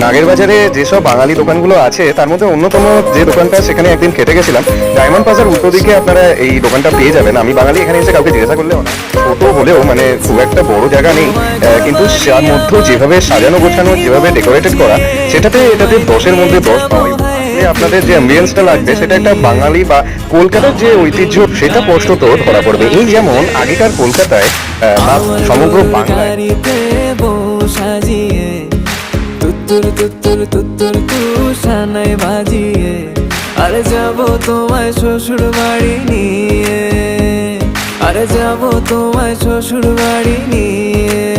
নাগের বাজারে যেসব বাঙালি দোকানগুলো আছে তার মধ্যে অন্যতম যে দোকানটা, সেখানে একদিন খেতে গেছিলাম, ডায়মন্ড প্লাজার উল্টো দিকে আপনারা এই দোকানটা পেয়ে যাবেন। আমি বাঙালি, এখানে এসে কাউকে জিজ্ঞাসা করলেও না, ছোট হলেও মানে খুব একটা বড় জায়গা নেই, কিন্তু তার মধ্যেও যেভাবে সাজানো গোছানো, যেভাবে ডেকোরেটেড করা, এটাতে 10-এর মধ্যে 10 পাওয়াই। আপনাদের যে অ্যাম্বিয়েন্সটা লাগবে সেটা একটা বাঙালি বা কলকাতার যে ঐতিহ্য সেটা স্পষ্টত ধরা পড়বে। এই যেমন আগেকার কলকাতায় বা সমগ্র বাংলায় সাজিয়ে তুত্তুর তুত্তুর তুত্তুর তুষানায় বাজিয়ে আরে যাব তোমায় শ্বশুর বাড়ি নিয়ে, আরে যাব তোমায় শ্বশুর বাড়ি নিয়ে।